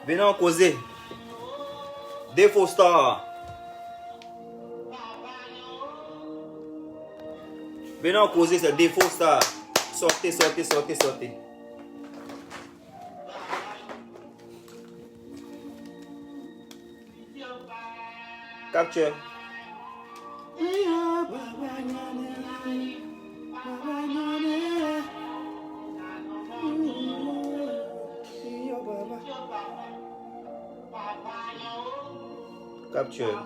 Venons causer. Des faux stars. Venons causer, c'est des faux stars. Sortez, sortez, sortez, sortez. Capture. Capture.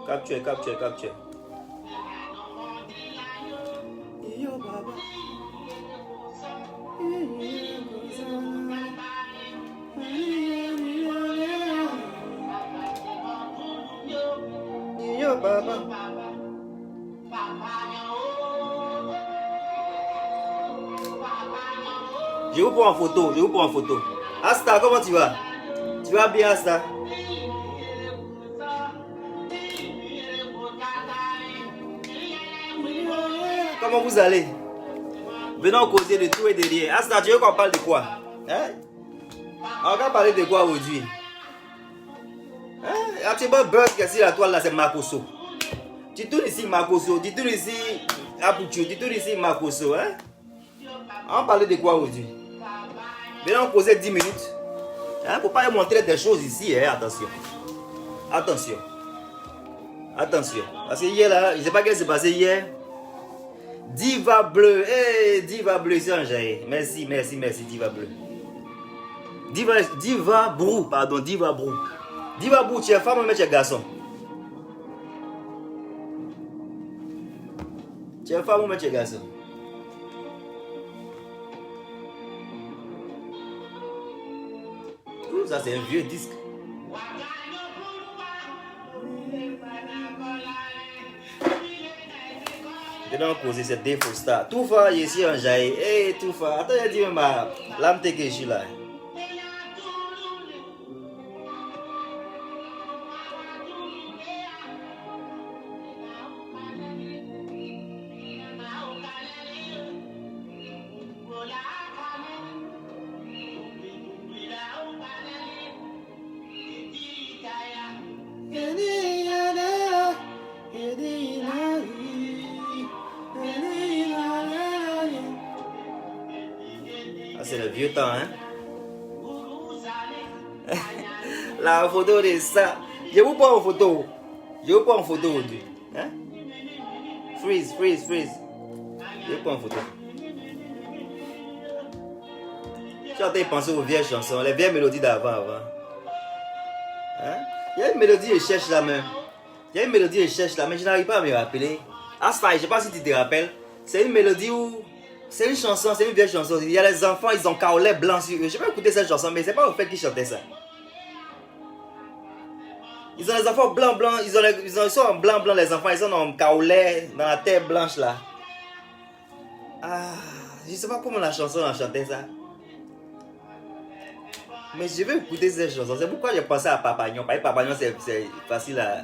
Capture, capture, capture. Yo baba. Yo baba. Je vous prends en photo, je vous prends en photo. Asta, comment tu vas? Tu vas bien, Asta? Comment vous allez? Venons causer de tout et de rien. Asta, tu veux qu'on parle de quoi? Hein? On va parler de quoi aujourd'hui? Hein? Actuellement, buzz qui est sur la toile là, c'est Makoso. Tu tournes ici Makoso, tu tournes ici Apucho, tu tournes ici Makoso. Hein? On va parler de quoi aujourd'hui? Venons causer 10 minutes. Hein? Faut pas montrer des choses ici, hein? Attention. Attention. Attention. Parce que hier là, je ne sais pas ce qui s'est passé hier. Diva Bleu. Hey, Diva Bleu, c'est un jaillet. Merci, merci, merci, Diva Bleu. Diva Brou, pardon, Diva Brou. Diva Brou, tu es femme ou tu es garçon? Tu es femme ou tu es garçon? Ouh, ça c'est un vieux disque. Venons causer cette défaut star. Tout fa ici en jaillet. Hey, tout fa. Attends, il dit ma l'âme te que je suis là. C'est le vieux temps, hein? La photo de ça. Je vous prends en photo. Je vous prends en photo aujourd'hui. Hein? Freeze, freeze, freeze. Je vous prends en photo. Je suis en train de penser aux vieilles chansons, les vieilles mélodies d'avant. Hein? Il y a une mélodie que je cherche là même. Il y a une mélodie que je cherche là, mais je n'arrive pas à me rappeler. Asta, je ne sais pas si tu te rappelles. C'est une mélodie où. C'est une chanson, c'est une vieille chanson. Il y a les enfants, ils ont caolet blanc sur eux. Je vais écouter cette chanson, mais c'est pas au fait qu'ils chantaient ça. Ils ont les enfants blancs, blancs. Ils sont en blanc, blanc, les enfants. Ils sont en caolet, dans la terre blanche là. Ah, je ne sais pas comment la chanson a chanté ça. Mais je vais écouter cette chanson. C'est pourquoi j'ai pensé à Papagnon. Parce que Papagnon, c'est facile à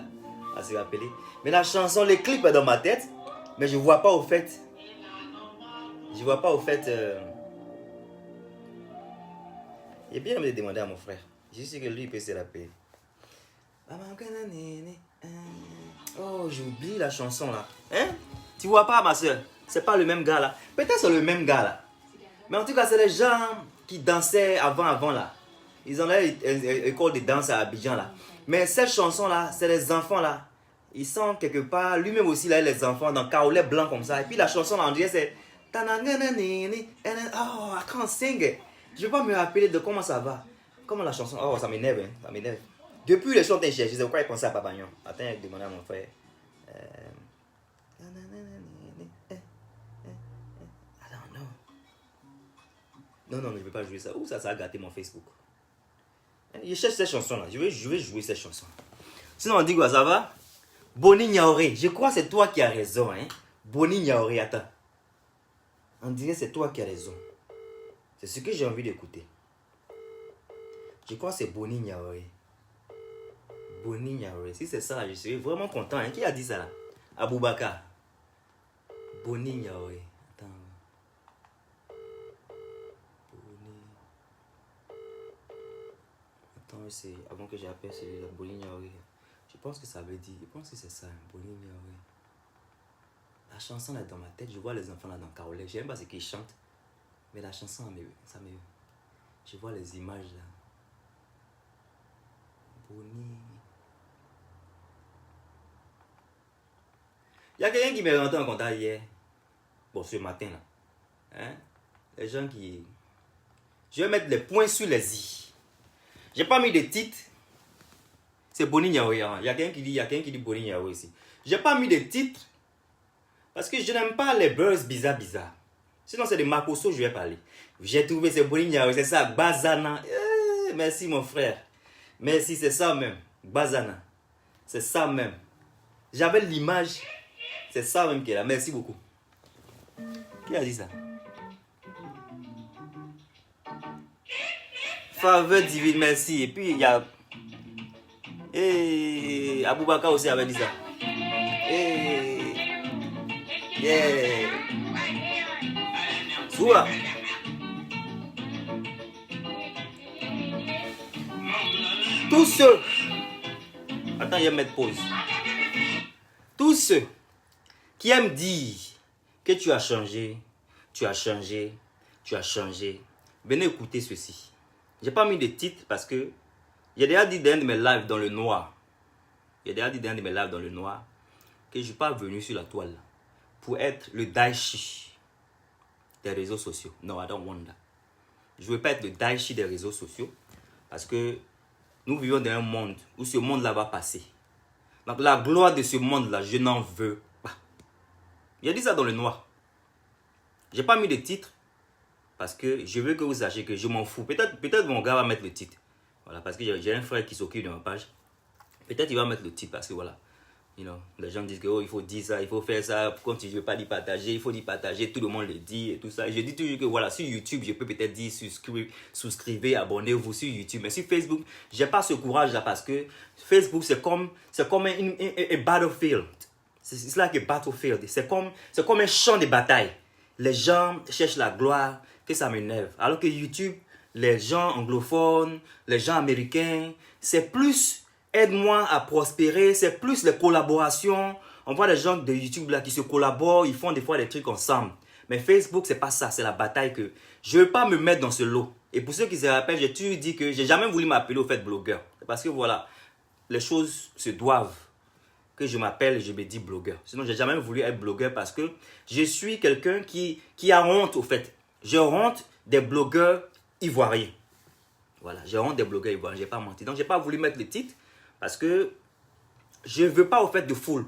se rappeler. Mais la chanson, le clip est dans ma tête. Mais je ne vois pas au fait. Je vois pas au fait. J'ai bien envie de demander à mon frère. Je sais que lui il peut se rappeler. Oh, j'oublie la chanson là. Hein? Tu vois pas ma soeur? C'est pas le même gars là. Peut-être c'est le même gars là. Mais en tout cas, c'est les gens qui dansaient avant là. Ils ont une école de danse à Abidjan là. Mais cette chanson là, c'est les enfants là. Ils sont quelque part, lui-même aussi là, les enfants dans caolet blanc comme ça. Et puis la chanson là, on dirait c'est. Oh, I can't sing it. Je ne vais pas me rappeler de comment ça va. Comment la chanson. Oh, ça m'énerve, hein. Ça m'énerve. Depuis les chants cherché, je sais pourquoi il pensait à Papagnon. Attends, je vais demander à mon frère. I don't know. Non, je ne vais pas jouer ça. Ouh, ça a gâté mon Facebook. Je cherche cette chanson là. Je vais jouer cette chanson. Sinon, on dit quoi, ça va? Boni Niaoré. Je crois que c'est toi qui as raison, hein. Boni Niaoré, attends. On dirait que c'est toi qui as raison. C'est ce que j'ai envie d'écouter. Je crois que c'est Boni Niaoré. Boni Niaoré. Si c'est ça, je serais vraiment content. Hein. Qui a dit ça là? Aboubakar. Boni Niaoré. Attends. c'est avant que j'appelle celui-là, Bolignaoui. Je pense que ça veut dire, je pense que c'est ça, Bolignaoui. La chanson là dans ma tête, je vois les enfants là dans Carolais. Je n'aime pas ce qu'ils chantent, mais la chanson, ça me. Je vois les images là. Boni. Il y a quelqu'un qui m'est rentré en contact hier. Bon, ce matin là. Hein? Les gens qui. Je vais mettre les points sur les i. J'ai pas mis de titre. C'est Boni Niaoui. Hein. Il y a quelqu'un qui dit Boni Niaoui ici. J'ai pas mis de titre. Parce que je n'aime pas les buzz bizarres. Sinon, c'est de Makoso que je vais parler. J'ai trouvé c'est Boni Niaoui. C'est ça, Bazana. Merci mon frère. Merci, c'est ça même. Bazana. C'est ça même. J'avais l'image. C'est ça même qui est là. Merci beaucoup. Qui a dit ça? Faveur divine, merci. Et puis il y a. Et Aboubaka aussi avait dit ça. Et. Yeah. Soua. Tous ceux. Attends, il va mettre pause. Tous ceux qui aiment dire que tu as changé, venez écouter ceci. J'ai pas mis de titre parce que j'ai déjà dit dans un de mes lives dans le noir. Que je ne suis pas venu sur la toile pour être le Daichi des réseaux sociaux. No, I don't want that. Je ne veux pas être le Daichi des réseaux sociaux parce que nous vivons dans un monde où ce monde-là va passer. Donc la gloire de ce monde-là, je n'en veux pas. J'ai dit ça dans le noir. J'ai pas mis de titre parce que je veux que vous sachiez que je m'en fous. Peut-être mon gars va mettre le titre. Voilà, parce que j'ai un frère qui s'occupe de ma page. Peut-être il va mettre le titre parce que voilà. You know, les gens disent que oh, il faut dire ça, il faut faire ça. Quand tu ne veux pas d'y partager, il faut d'y partager. Tout le monde le dit et tout ça. Et je dis toujours que voilà, sur YouTube, je peux peut-être dire souscrivez, abonnez-vous sur YouTube. Mais sur Facebook, j'ai pas ce courage-là parce que Facebook, c'est comme un battlefield. C'est like a battlefield. C'est comme un champ de bataille. Les gens cherchent la gloire, que ça m'énerve. Alors que YouTube, les gens anglophones, les gens américains, c'est plus aide-moi à prospérer, c'est plus les collaborations. On voit des gens de YouTube là qui se collaborent, ils font des fois des trucs ensemble. Mais Facebook, c'est pas ça, c'est la bataille que je ne veux pas me mettre dans ce lot. Et pour ceux qui se rappellent, j'ai toujours dit que j'ai jamais voulu m'appeler au fait blogueur. Parce que voilà, les choses se doivent. Que je m'appelle et je me dis blogueur. Sinon, j'ai jamais voulu être blogueur parce que je suis quelqu'un qui a honte au fait. J'ai honte des blogueurs ivoiriens. Voilà, j'ai honte des blogueurs ivoiriens, je n'ai pas menti. Donc, je n'ai pas voulu mettre le titre parce que je ne veux pas au fait de foule.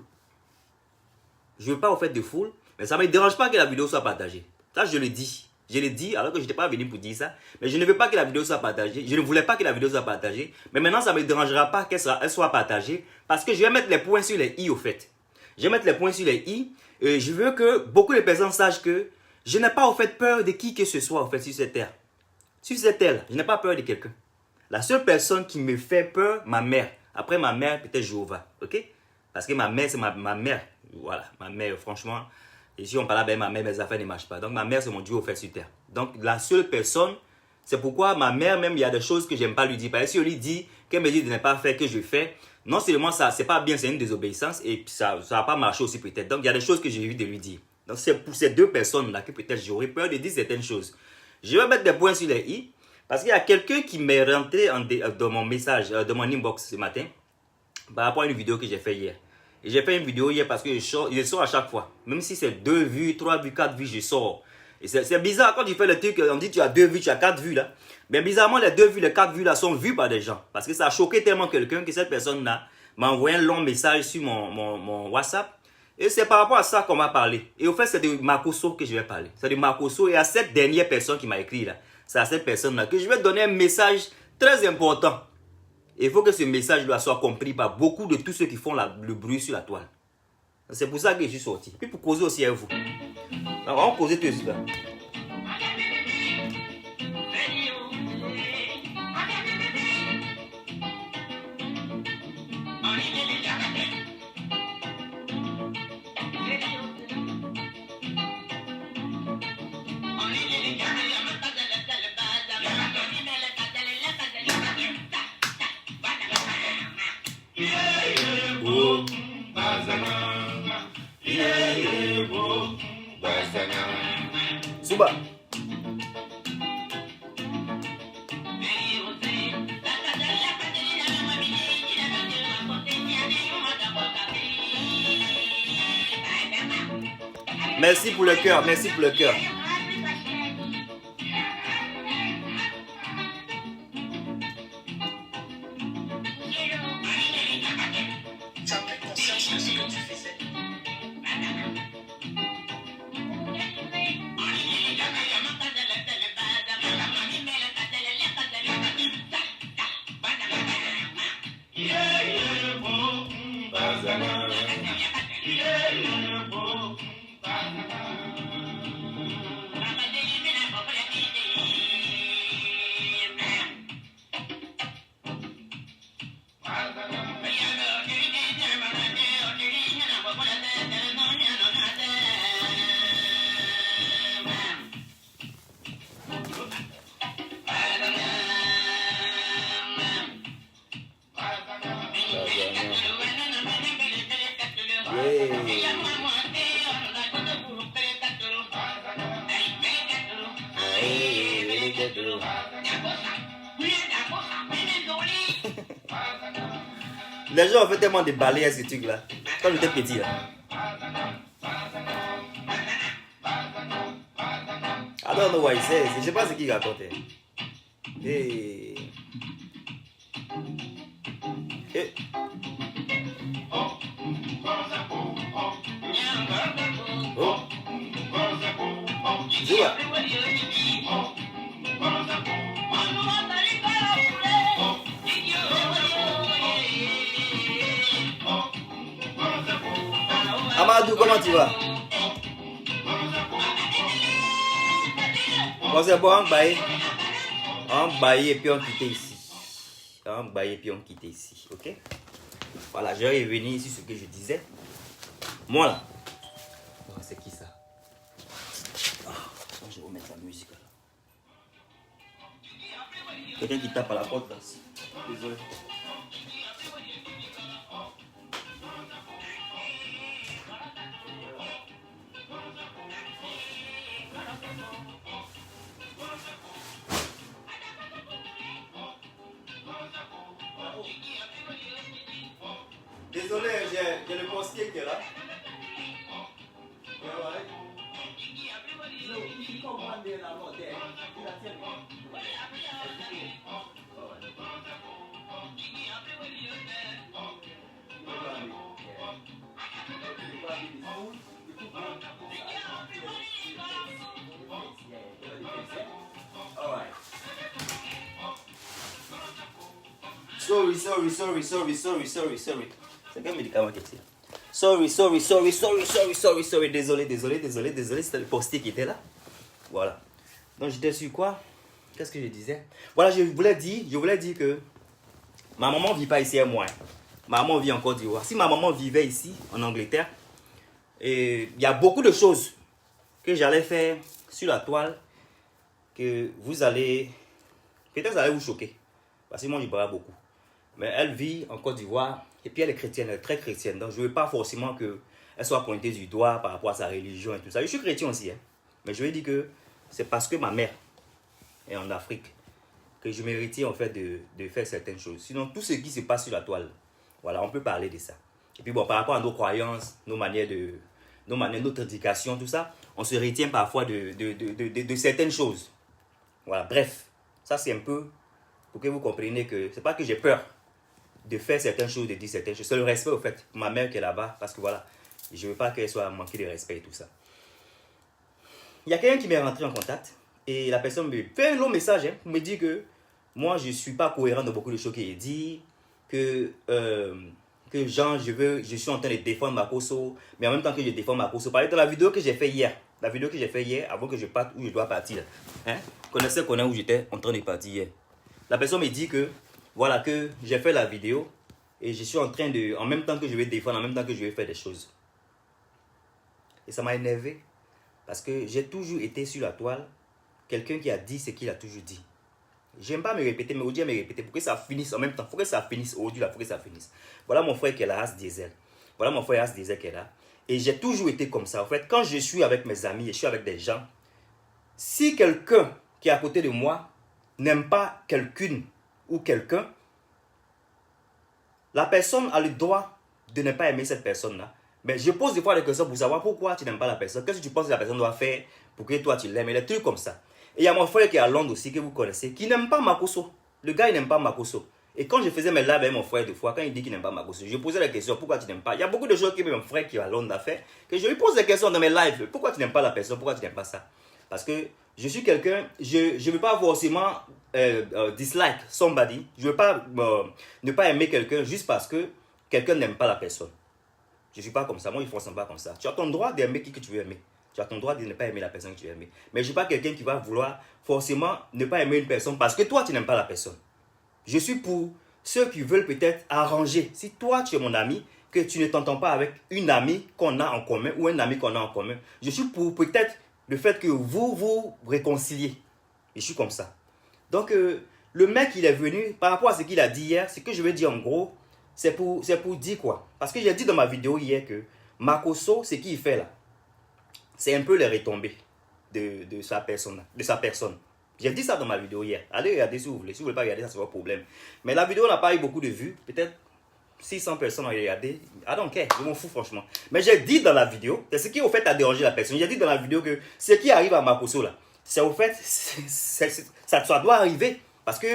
Je ne veux pas au fait de foule, mais ça ne me dérange pas que la vidéo soit partagée. Ça, je le dis. Je l'ai dit alors que je n'étais pas venu pour dire ça. Mais je ne veux pas que la vidéo soit partagée. Je ne voulais pas que la vidéo soit partagée. Mais maintenant, ça ne me dérangera pas qu'elle soit partagée. Parce que je vais mettre les points sur les i au fait. Je vais mettre les points sur les i. Et je veux que beaucoup de personnes sachent que je n'ai pas au fait peur de qui que ce soit au fait sur cette terre. Sur cette terre, je n'ai pas peur de quelqu'un. La seule personne qui me fait peur, ma mère. Après ma mère, peut-être Jéhovah. Ok? Parce que ma mère, c'est ma mère. Voilà, ma mère, franchement. Et si on parle avec ma mère, mes affaires ne marchent pas. Donc ma mère, c'est mon Dieu au fait sur terre. Donc la seule personne, c'est pourquoi ma mère, même, il y a des choses que je n'aime pas lui dire. Parce que si on lui dit qu'elle me dit de ne pas faire, que je fais, non seulement ça, c'est pas bien, c'est une désobéissance. Et ça ne va pas marcher aussi peut-être. Donc il y a des choses que j'ai envie de lui dire. Donc c'est pour ces deux personnes-là que peut-être j'aurais peur de dire certaines choses. Je vais mettre des points sur les i. Parce qu'il y a quelqu'un qui m'est rentré dans mon message, dans mon inbox ce matin, par rapport à une vidéo que j'ai fait hier. Et j'ai fait une vidéo hier parce que je sors à chaque fois. Même si c'est 2 vues, 3 vues, 4 vues, je sors. Et c'est bizarre quand tu fais le truc, on dit tu as 2 vues, tu as 4 vues là. Mais bizarrement, les 2 vues, les 4 vues là sont vues par des gens. Parce que ça a choqué tellement quelqu'un que cette personne-là m'a envoyé un long message sur mon WhatsApp. Et c'est par rapport à ça qu'on va parler. Et au fait, c'est de Makoso que je vais parler. C'est de Makoso et à cette dernière personne qui m'a écrit là. C'est à cette personne-là que je vais donner un message très important. Il faut que ce message-là soit compris par beaucoup de tous ceux qui font le bruit sur la toile. C'est pour ça que je suis sorti. Puis pour causer aussi avec vous. Alors, on va causer tout de suite là. Suba. Merci pour le cœur, merci pour le cœur. Tu as pris conscience de ce que tu faisais. Les gens ont fait tellement de balais à ce truc là. Quand j'étais petit là. I don't know what he says. Je sais pas ce qu'il racontait. Hey. Hey. Oh. Zouba. Amadou, comment tu vas? Bon, c'est bon, on baille et puis on quitte ici. On baille et puis on quitte ici, ok? Voilà, je vais revenir sur ce que je disais. Moi là. Oh, c'est qui ça? Je vais remettre la musique là. Quelqu'un qui tape à la porte là. Désolé. Désolé, j'ai le postier qui est là. Sorry. C'est quel médicament qui est là? Sorry. Désolé, c'était le postier qui était là. Voilà. Donc j'étais sur quoi? Qu'est-ce que je disais? Voilà, je voulais dire que ma maman ne vit pas ici à moi. Ma maman vit en Côte d'Ivoire. Si ma maman vivait ici, en Angleterre, il y a beaucoup de choses que j'allais faire sur la toile que vous allez... Peut-être ça allait vous choquer. Parce que moi, je parle beaucoup. Mais elle vit en Côte d'Ivoire et puis elle est chrétienne, elle est très chrétienne. Donc je ne veux pas forcément qu'elle soit pointée du doigt par rapport à sa religion et tout ça. Je suis chrétien aussi, hein. Mais je veux dire que c'est parce que ma mère est en Afrique que je méritais en fait de faire certaines choses. Sinon, tout ce qui se passe sur la toile, voilà, on peut parler de ça. Et puis bon, par rapport à nos croyances, nos manières, notre éducation, tout ça, on se retient parfois de certaines choses. Voilà, bref, ça c'est un peu pour que vous compreniez que c'est pas que j'ai peur de faire certaines choses, de dire certaines choses. C'est le respect au fait pour ma mère qui est là-bas, parce que voilà, je veux pas qu'elle soit manquée de respect et tout ça. Il y a quelqu'un qui m'est rentré en contact et la personne me fait un long message, hein, pour me dire que moi je suis pas cohérent dans beaucoup de choses qu'il dit, que genre je suis en train de défendre Makosso, mais en même temps que je défends Makosso. Par exemple, dans la vidéo que j'ai fait hier, avant que je parte où je dois partir, hein, connaissez où j'étais en train de partir hier. La personne me dit que voilà, que j'ai fait la vidéo et je suis en train de, en même temps que je vais défendre, en même temps que je vais faire des choses. Et ça m'a énervé parce que j'ai toujours été sur la toile quelqu'un qui a dit ce qu'il a toujours dit. J'aime pas me répéter, mais aujourd'hui, me répéter pour que ça finisse en même temps. Il faut que ça finisse aujourd'hui, il faut que ça finisse. Voilà mon frère qui est là, As Diesel. Voilà mon frère As Diesel qui est là. Et j'ai toujours été comme ça. En fait, quand je suis avec mes amis et je suis avec des gens, si quelqu'un qui est à côté de moi n'aime pas quelqu'une ou quelqu'un, la personne a le droit de ne pas aimer cette personne-là. Mais je pose des fois des questions pour savoir pourquoi tu n'aimes pas la personne. Qu'est-ce que tu penses que la personne doit faire pour que toi tu l'aimes? Et des trucs comme ça. Et il y a mon frère qui est à Londres aussi, que vous connaissez, qui n'aime pas Makosso. Le gars, il n'aime pas Makosso. Et quand je faisais mes lives avec mon frère des fois, quand il dit qu'il n'aime pas Makosso, je posais la question, pourquoi tu n'aimes pas? Il y a beaucoup de choses que mon frère qui est à Londres a fait, que je lui pose des questions dans mes lives. Pourquoi tu n'aimes pas la personne? Pourquoi tu n'aimes pas ça? Parce que je suis quelqu'un, je ne veux pas forcément dislike somebody. Je ne veux pas ne pas aimer quelqu'un juste parce que quelqu'un n'aime pas la personne. Je ne suis pas comme ça. Moi, je ne fonctionne pas comme ça. Tu as ton droit d'aimer qui que tu veux aimer. Tu as ton droit de ne pas aimer la personne que tu veux aimer. Mais je ne suis pas quelqu'un qui va vouloir forcément ne pas aimer une personne parce que toi, tu n'aimes pas la personne. Je suis pour ceux qui veulent peut-être arranger. Si toi, tu es mon ami, que tu ne t'entends pas avec une amie qu'on a en commun ou un ami qu'on a en commun, je suis pour peut-être le fait que vous vous réconciliez. Et je suis comme ça. Donc, le mec, il est venu, par rapport à ce qu'il a dit hier, ce que je veux dire en gros, c'est pour dire quoi? Parce que j'ai dit dans ma vidéo hier que Makosso, ce qu'il fait là, c'est un peu les retombées de sa personne. J'ai dit ça dans ma vidéo hier. Allez regarder si vous voulez. Si vous ne voulez pas regarder, ça c'est votre problème. Mais la vidéo n'a pas eu beaucoup de vues. Peut-être 600 personnes ont regardé. I don't care, je m'en fous franchement. Mais j'ai dit dans la vidéo, c'est ce qui au fait a dérangé la personne. J'ai dit dans la vidéo que ce qui arrive à Makosso là, c'est au fait, ça doit arriver. Parce que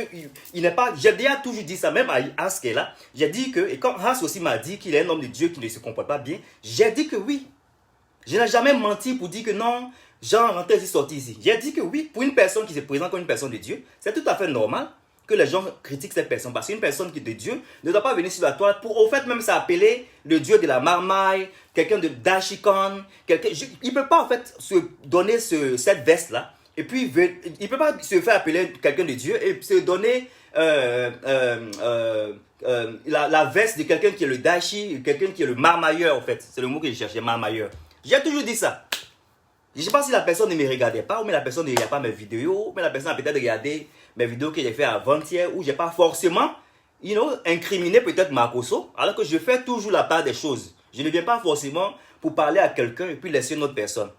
il n'est pas, j'ai déjà toujours dit ça, même à As qui est là. J'ai dit que, et quand As aussi m'a dit qu'il est un homme de Dieu qui ne se comporte pas bien, j'ai dit que oui. Je n'ai jamais menti pour dire que non, Jean rentré ici, sorti ici. J'ai dit que oui, pour une personne qui se présente comme une personne de Dieu, c'est tout à fait normal que les gens critiquent cette personne. Parce qu'une personne qui est de Dieu ne doit pas venir sur la toile pour au fait même s'appeler le Dieu de la marmaille, quelqu'un de d'Ashikon. Il ne peut pas en fait se donner cette veste-là. Et puis, il ne peut pas se faire appeler quelqu'un de Dieu et se donner la veste de quelqu'un qui est le dashi, quelqu'un qui est le marmailleur en fait. C'est le mot que je cherchais, marmailleur. J'ai toujours dit ça. Je ne sais pas si la personne ne me regardait pas, ou mais la personne ne regarde pas mes vidéos, mais la personne a peut-être regardé mes vidéos que j'ai fait avant-hier, où je n'ai pas forcément, incriminé peut-être Makosso, alors que je fais toujours la part des choses. Je ne viens pas forcément pour parler à quelqu'un et puis laisser une autre personne.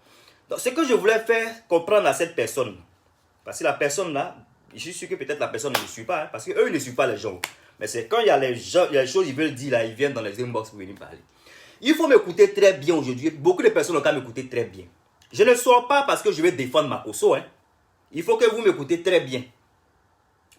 Donc, ce que je voulais faire comprendre à cette personne, parce que la personne là, je suis sûr que peut-être la personne ne me suit pas, parce qu'eux ne suivent pas les gens. Mais c'est quand il y a les gens, il y a les choses qu'ils veulent dire là, ils viennent dans les inbox pour venir parler. Il faut m'écouter très bien aujourd'hui. Beaucoup de personnes ont qu'à m'écouter très bien. Je ne sors pas parce que je vais défendre Makosso. Il faut que vous m'écoutez très bien.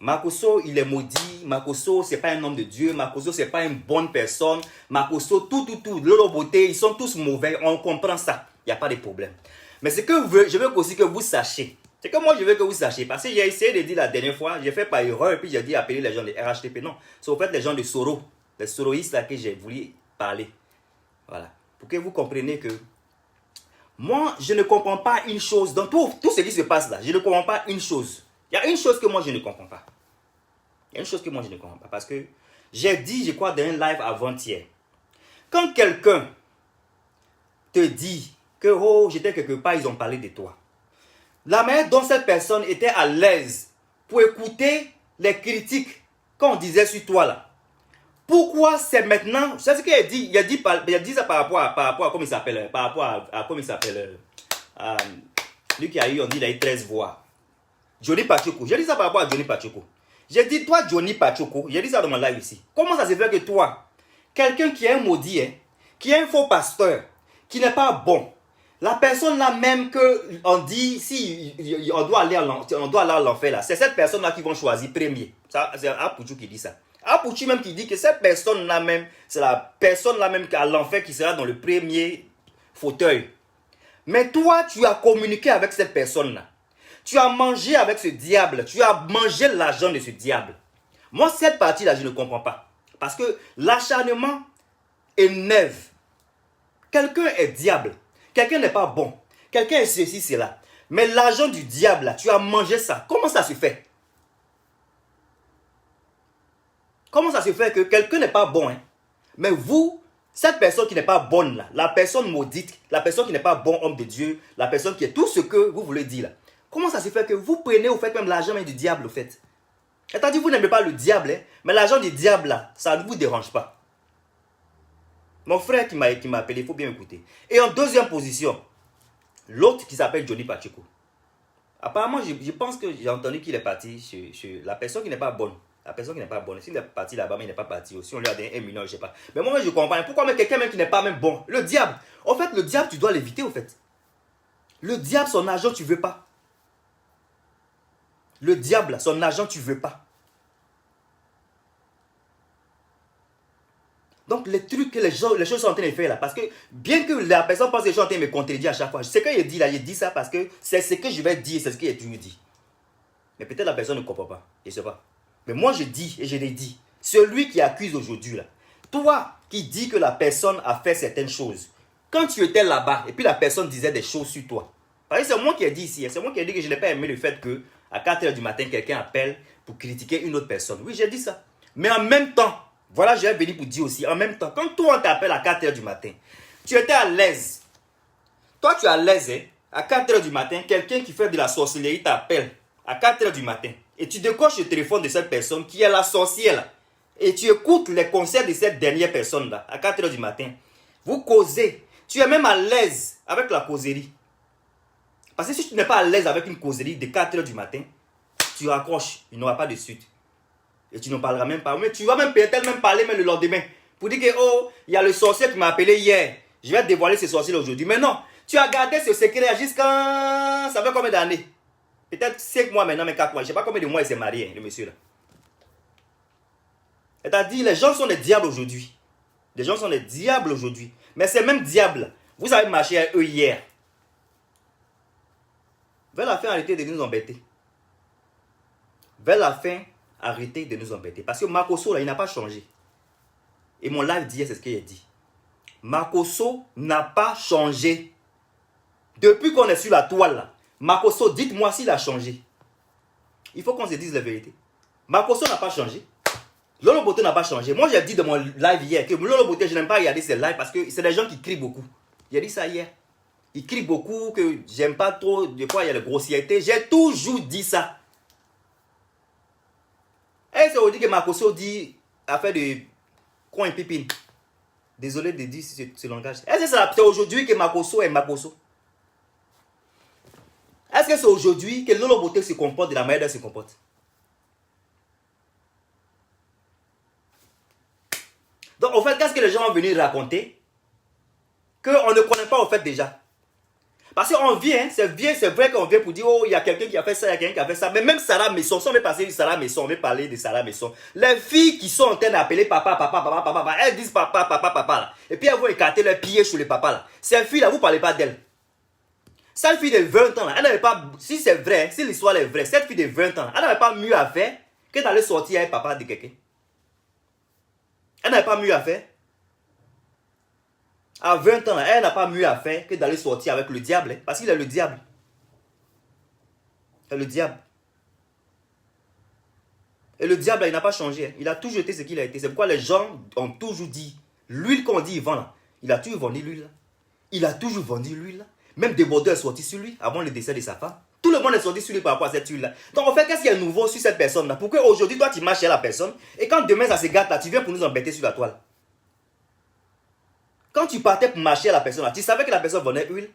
Makosso, il est maudit. Makosso, ce n'est pas un homme de Dieu. Makosso, ce n'est pas une bonne personne. Makosso, tout. Leur beauté, ils sont tous mauvais. On comprend ça. Il n'y a pas de problème. Mais ce que je veux aussi que vous sachiez. C'est que moi, je veux que vous sachiez. Parce que j'ai essayé de dire la dernière fois, j'ai fait par erreur, et puis j'ai dit appeler les gens de RHTP. Non, c'est au fait les gens de Soro. Les soroïstes là que j'ai voulu parler. Voilà. Pour que vous compreniez que moi, je ne comprends pas une chose. Dans tout ce qui se passe là, je ne comprends pas une chose. Il y a une chose que moi, je ne comprends pas. Il y a une chose que moi, je ne comprends pas. Parce que j'ai dit, je crois, dans un live avant-hier. Quand quelqu'un te dit que, oh, j'étais quelque part, ils ont parlé de toi. La manière dont cette personne était à l'aise pour écouter les critiques qu'on disait sur toi là. Pourquoi c'est maintenant? C'est ce qu'il a dit. Il a dit ça par rapport à comment il s'appelle. Par rapport à comment il s'appelle. Lui qui a eu, on dit, il a eu 13 voix. Johnny Pacheco. J'ai dit ça par rapport à Johnny Pacheco. J'ai dit, toi, Johnny Pacheco, j'ai dit ça dans mon live ici. Comment ça se fait que toi, quelqu'un qui est un maudit, qui est un faux pasteur, qui n'est pas bon, la personne là même que on dit, si on doit aller à l'enfer là, c'est cette personne là qui vont choisir premier. C'est Apouchou qui dit ça. Apouchi même qui dit que cette personne-là même, c'est la personne-là même qui a l'enfer qui sera dans le premier fauteuil. Mais toi, tu as communiqué avec cette personne-là. Tu as mangé avec ce diable. Tu as mangé l'argent de ce diable. Moi, cette partie-là, je ne comprends pas. Parce que l'acharnement énerve. Quelqu'un est diable. Quelqu'un n'est pas bon. Quelqu'un est ceci, cela. Mais l'argent du diable, là, tu as mangé ça. Comment ça se fait? Comment ça se fait que quelqu'un n'est pas bon, mais vous, cette personne qui n'est pas bonne là, la personne maudite, la personne qui n'est pas bon homme de Dieu, la personne qui est tout ce que vous voulez dire là, comment ça se fait que vous prenez au fait même l'argent du diable au fait? C'est-à-dire vous n'aimez pas le diable, mais l'argent du diable là, ça ne vous dérange pas. Mon frère qui m'a appelé, il faut bien écouter. Et en deuxième position, l'autre qui s'appelle Johnny Pacheco. Apparemment, je pense que j'ai entendu qu'il est parti chez la personne qui n'est pas bonne. La personne qui n'est pas bonne. S'il est parti là-bas, mais il n'est pas parti aussi. On lui a donné 1 million, je ne sais pas. Mais moi, je comprends. Pourquoi même quelqu'un même qui n'est pas même bon? Le diable. En fait, le diable, tu dois l'éviter, en fait. Le diable, son argent, tu ne veux pas. Le diable, son argent, tu ne veux pas. Donc, les trucs que les choses sont en train de faire là, parce que bien que la personne pense que les gens sont en train de me contredire à chaque fois, ce qu'il dit là, il dit ça parce que c'est ce que je vais dire, c'est ce qu'il a toujours dit. Mais peut-être la personne ne comprend pas, je ne sais pas. Mais moi, je dis, et je l'ai dit, celui qui accuse aujourd'hui là, toi qui dis que la personne a fait certaines choses, quand tu étais là-bas, et puis la personne disait des choses sur toi, parce que c'est moi qui ai dit ici, c'est moi qui ai dit que je n'ai pas aimé le fait que à 4 h du matin, quelqu'un appelle pour critiquer une autre personne. Oui, j'ai dit ça. Mais en même temps, voilà, je vais venir pour dire aussi, en même temps, quand toi on t'appelle à 4 h du matin, tu étais à l'aise. Toi, tu es à l'aise, hein? À 4 h du matin, quelqu'un qui fait de la sorcellerie t'appelle à 4 h du matin. Et tu décoches le téléphone de cette personne qui est la sorcière là. Et tu écoutes les conseils de cette dernière personne là, à 4 h du matin. Vous causez. Tu es même à l'aise avec la causerie. Parce que si tu n'es pas à l'aise avec une causerie de 4 h du matin, tu raccroches, il n'y aura pas de suite. Et tu ne parleras même pas. Mais tu vas même peut-être même parler même le lendemain. Pour dire que, oh, il y a le sorcier qui m'a appelé hier. Je vais dévoiler ce sorcier aujourd'hui. Mais non, tu as gardé ce secret jusqu'à... Ça fait combien d'années? Peut-être 5 mois maintenant, mais 4 mois. Je ne sais pas combien de mois il s'est marié, le monsieur là. C'est-à-dire, les gens sont des diables aujourd'hui. Les gens sont des diables aujourd'hui. Mais ces mêmes diables, vous avez marché avec eux hier. Vers la fin, arrêtez de nous embêter. Vers la fin, arrêtez de nous embêter. Parce que Makosso, là, il n'a pas changé. Et mon live d'hier, c'est ce qu'il a dit. Makosso n'a pas changé. Depuis qu'on est sur la toile, là, Makosso, dites-moi s'il a changé. Il faut qu'on se dise la vérité. Makosso n'a pas changé. Lolo Boté n'a pas changé. Moi, j'ai dit dans mon live hier que Lolo Boté, je n'aime pas regarder ses lives parce que c'est des gens qui crient beaucoup. J'ai dit ça hier. Ils crient beaucoup, que j'aime pas trop. Des fois, il y a de grossièreté. J'ai toujours dit ça. Et c'est aujourd'hui que Makosso dit affaire de coin et pipine. Désolé de dire ce langage. Est-ce que c'est aujourd'hui que Makosso est Makosso? Est-ce que c'est aujourd'hui que Lolo Boté se comporte de la manière dont il se comporte? Donc, en fait, qu'est-ce que les gens vont venir raconter? Qu'on ne connaît pas, en fait, déjà. Parce qu'on vient, c'est vrai qu'on vient pour dire, oh, il y a quelqu'un qui a fait ça, il y a quelqu'un qui a fait ça. Mais même Sarah Messon, si on veut passer de Sarah Messon, on veut parler de Sarah Messon. Les filles qui sont en train d'appeler papa, papa, papa, papa, papa, elles disent papa, papa, papa, là. Et puis elles vont écarter leurs pieds sur les papas, là. Ces filles-là, vous ne parlez pas d'elles. Cette fille de 20 ans, là, elle n'avait pas, si c'est vrai, si l'histoire est vraie, cette fille de 20 ans, elle n'avait pas mieux à faire que d'aller sortir avec papa de quelqu'un. Elle n'avait pas mieux à faire. À 20 ans, elle n'a pas mieux à faire que d'aller sortir avec le diable. Hein, parce qu'il est le diable. C'est le diable. Et le diable, là, il n'a pas changé. Hein. Il a toujours été ce qu'il a été. C'est pourquoi les gens ont toujours dit, l'huile qu'on dit, il vend là. Il a toujours vendu l'huile là. Il a toujours vendu l'huile là. Même Débordeur est sorti sur lui avant le décès de sa femme. Tout le monde est sorti sur lui par rapport à cette huile là. Donc en fait, qu'est-ce qu'il y a de nouveau sur cette personne là? Pourquoi aujourd'hui, toi, tu marches chez la personne et quand demain ça se gâte là, tu viens pour nous embêter sur la toile. Quand tu partais pour marcher à la personne là, tu savais que la personne vendait huile.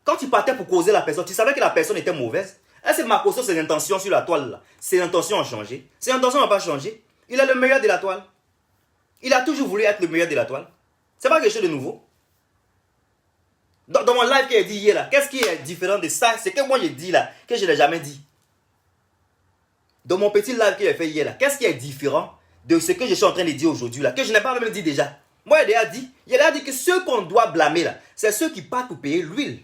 Quand tu partais pour causer la personne, tu savais que la personne était mauvaise. Est-ce que Makosso, ses intentions sur la toile là, ses intentions ont changé? Ses intentions n'ont pas changé. Il est le meilleur de la toile. Il a toujours voulu être le meilleur de la toile. C'est pas quelque chose de nouveau. Dans mon live qu'il a dit hier là, qu'est-ce qui est différent de ça? C'est que moi j'ai dit là, que je n'ai jamais dit. Dans mon petit live qu'il a fait hier là, qu'est-ce qui est différent de ce que je suis en train de dire aujourd'hui là, que je n'ai pas même dit déjà? Moi il a déjà dit que ceux qu'on doit blâmer là, c'est ceux qui partent pour payer l'huile.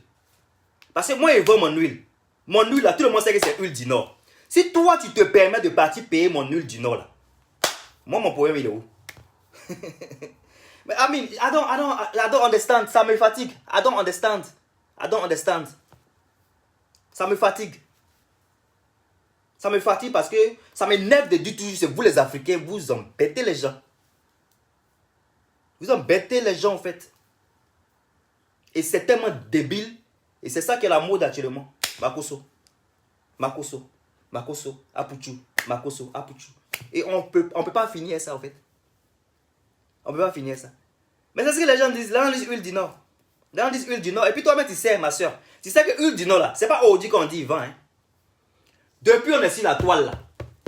Parce que moi je vends mon huile. Mon huile là, tout le monde sait que c'est huile du Nord. Si toi tu te permets de partir payer mon huile du Nord là, moi mon problème il est où? Mais I mean, I don't understand. Ça me fatigue. I don't understand. Ça me fatigue. Ça me fatigue parce que ça m'énerve de dire toujours, c'est vous les Africains, vous embêtez les gens. Vous embêtez les gens en fait. Et c'est tellement débile. Et c'est ça qui est la mode actuellement. Makosso, Apuchu, Apuchu. Et on peut pas finir ça en fait. On ne peut pas finir ça. Mais c'est ce que les gens disent. Là, on dit huile du Nord. Là, on dit huile du Nord. Et puis toi-même, tu sais, ma soeur. Tu sais que huile du Nord, là, c'est pas Audi qu'on dit vend. Hein. Depuis, on est sur la toile, là.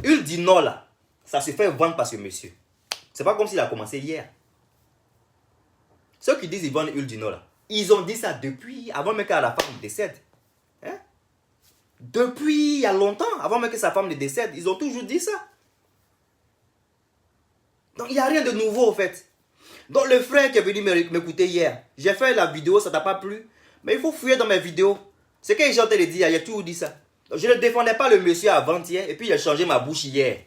Huile du Nord, là, ça se fait vendre par ce monsieur. C'est pas comme s'il a commencé hier. Ceux qui disent qu'ils vendent huile du Nord, là, ils ont dit ça depuis, avant même que la femme décède. Hein? Depuis il y a longtemps, avant même que sa femme ne décède, ils ont toujours dit ça. Donc, il n'y a rien de nouveau, en fait. Donc, le frère qui est venu m'écouter hier, j'ai fait la vidéo, ça t'a pas plu. Mais il faut fouiller dans mes vidéos. C'est que j'ai entendu dire, il a toujours dit ça. Donc, je ne défendais pas le monsieur avant-hier, et puis il a changé ma bouche hier.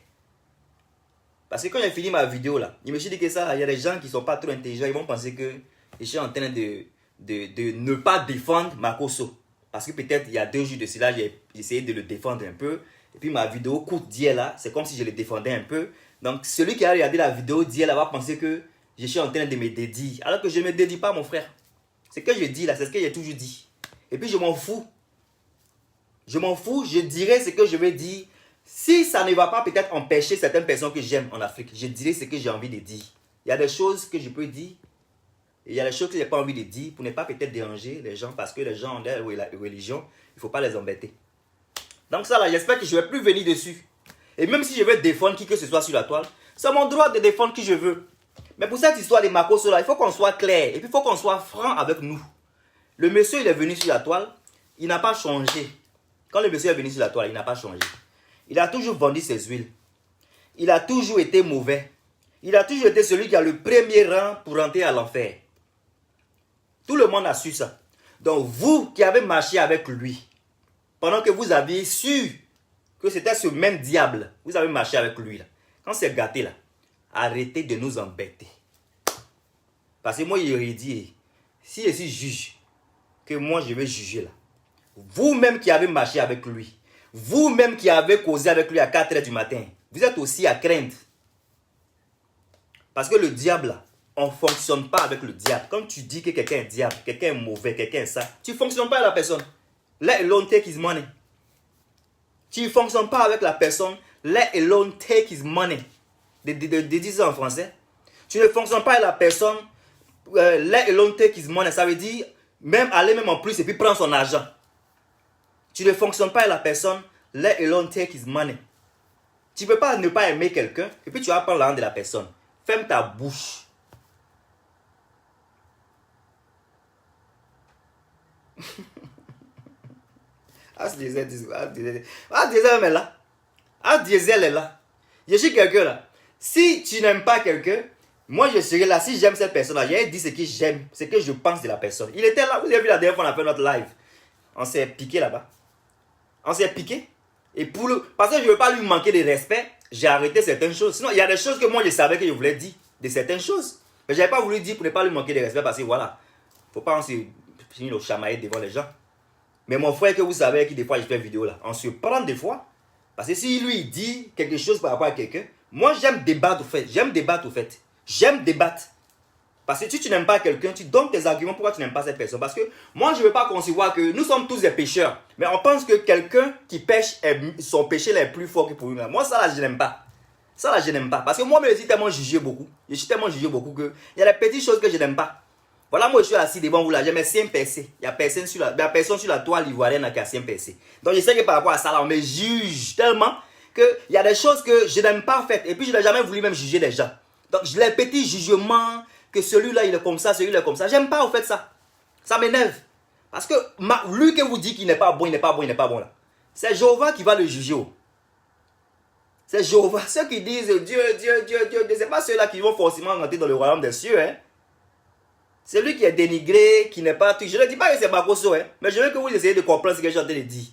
Parce que quand j'ai fini ma vidéo, là, je me suis dit que ça, il y a des gens qui ne sont pas trop intelligents, ils vont penser que je suis en train de ne pas défendre Makosso. Parce que peut-être il y a 2 jours de cela, j'ai essayé de le défendre un peu. Et puis ma vidéo courte d'hier là, c'est comme si je le défendais un peu. Donc celui qui a regardé la vidéo d'hier là va penser que je suis en train de me dédier. Alors que je ne me dédie pas, mon frère. Ce que je dis là, c'est ce que j'ai toujours dit. Et puis je m'en fous. Je m'en fous, je dirai ce que je vais dire. Si ça ne va pas peut-être empêcher certaines personnes que j'aime en Afrique, je dirai ce que j'ai envie de dire. Il y a des choses que je peux dire. Et il y a des choses que je n'ai pas envie de dire pour ne pas peut-être déranger les gens. Parce que les gens ont la religion, il ne faut pas les embêter. Donc ça là, j'espère que je ne vais plus venir dessus. Et même si je veux défendre qui que ce soit sur la toile, c'est mon droit de défendre qui je veux. Mais pour cette histoire de Makosso là, il faut qu'on soit clair. Et puis il faut qu'on soit franc avec nous. Le monsieur, il est venu sur la toile, il n'a pas changé. Quand le monsieur est venu sur la toile, il n'a pas changé. Il a toujours vendu ses huiles. Il a toujours été mauvais. Il a toujours été celui qui a le premier rang pour rentrer à l'enfer. Tout le monde a su ça. Donc vous qui avez marché avec lui, pendant que vous aviez su que c'était ce même diable, vous avez marché avec lui là. Quand c'est gâté là, arrêtez de nous embêter. Parce que moi, il aurait dit, si je suis juge, que moi je vais juger là. Vous-même qui avez marché avec lui, vous-même qui avez causé avec lui à 4 h du matin, vous êtes aussi à craindre. Parce que le diable là, on ne fonctionne pas avec le diable. Quand tu dis que quelqu'un est diable, quelqu'un est mauvais, quelqu'un est ça, tu ne fonctionnes pas avec la personne. Let alone take his money. Tu ne fonctionnes pas avec la personne. Let alone take his money. De dire ça en français. Tu ne fonctionnes pas avec la personne. Let alone take his money. Ça veut dire même aller même en plus et puis prendre son argent. Tu ne fonctionnes pas avec la personne. Let alone take his money. Tu ne peux pas ne pas aimer quelqu'un et puis tu vas prendre l'argent de la personne. Ferme ta bouche. Diesel est là. Diesel est là. Je suis quelqu'un là. Si tu n'aimes pas quelqu'un, moi je serai là. Si j'aime cette personne là, j'ai dit ce que j'aime, ce que je pense de la personne. Il était là, vous avez vu la dernière fois on a fait notre live. On s'est piqué là-bas. On s'est piqué. Et parce que je ne veux pas lui manquer de respect, j'ai arrêté certaines choses. Sinon, il y a des choses que moi je savais que je voulais dire. De certaines choses. Mais je n'avais pas voulu dire pour ne pas lui manquer de respect parce que voilà. Il ne faut pas finir le chamailler devant les gens. Mais mon frère, que vous savez que des fois je fais vidéo là, on se prend des fois. Parce que si lui dit quelque chose par rapport à quelqu'un, moi j'aime débattre au fait. J'aime débattre au fait. J'aime débattre. Parce que si tu n'aimes pas quelqu'un, tu donnes tes arguments pourquoi tu n'aimes pas cette personne. Parce que moi je ne veux pas concevoir que nous sommes tous des pécheurs. Mais on pense que quelqu'un qui pêche, son péché là est plus fort que pour lui. Moi ça là je n'aime pas. Ça là je n'aime pas. Parce que moi je suis tellement jugé beaucoup. Je suis tellement jugé beaucoup que il y a des petites choses que je n'aime pas. Voilà, moi je suis assis devant vous là, j'ai mes 5 PC. Il n'y a personne sur la toile ivoirienne qui a 5 PC. Donc je sais que par rapport à ça là, on me juge tellement qu'il y a des choses que je n'aime pas faites. Et puis je n'ai jamais voulu même juger les gens. Donc les petits jugements, que celui-là il est comme ça, celui-là est comme ça. J'aime pas au fait ça. Ça m'énerve. Parce que lui que vous dites qu'il n'est pas bon, il n'est pas bon, il n'est pas bon là. C'est Jéhovah qui va le juger. C'est Jéhovah. Ceux qui disent Dieu, ce n'est pas ceux-là qui vont forcément rentrer dans le royaume des cieux. Hein. C'est lui qui est dénigré, qui n'est pas... Je ne dis pas que c'est Makosso, hein, mais je veux que vous essayez de comprendre ce que j'ai en train de dire.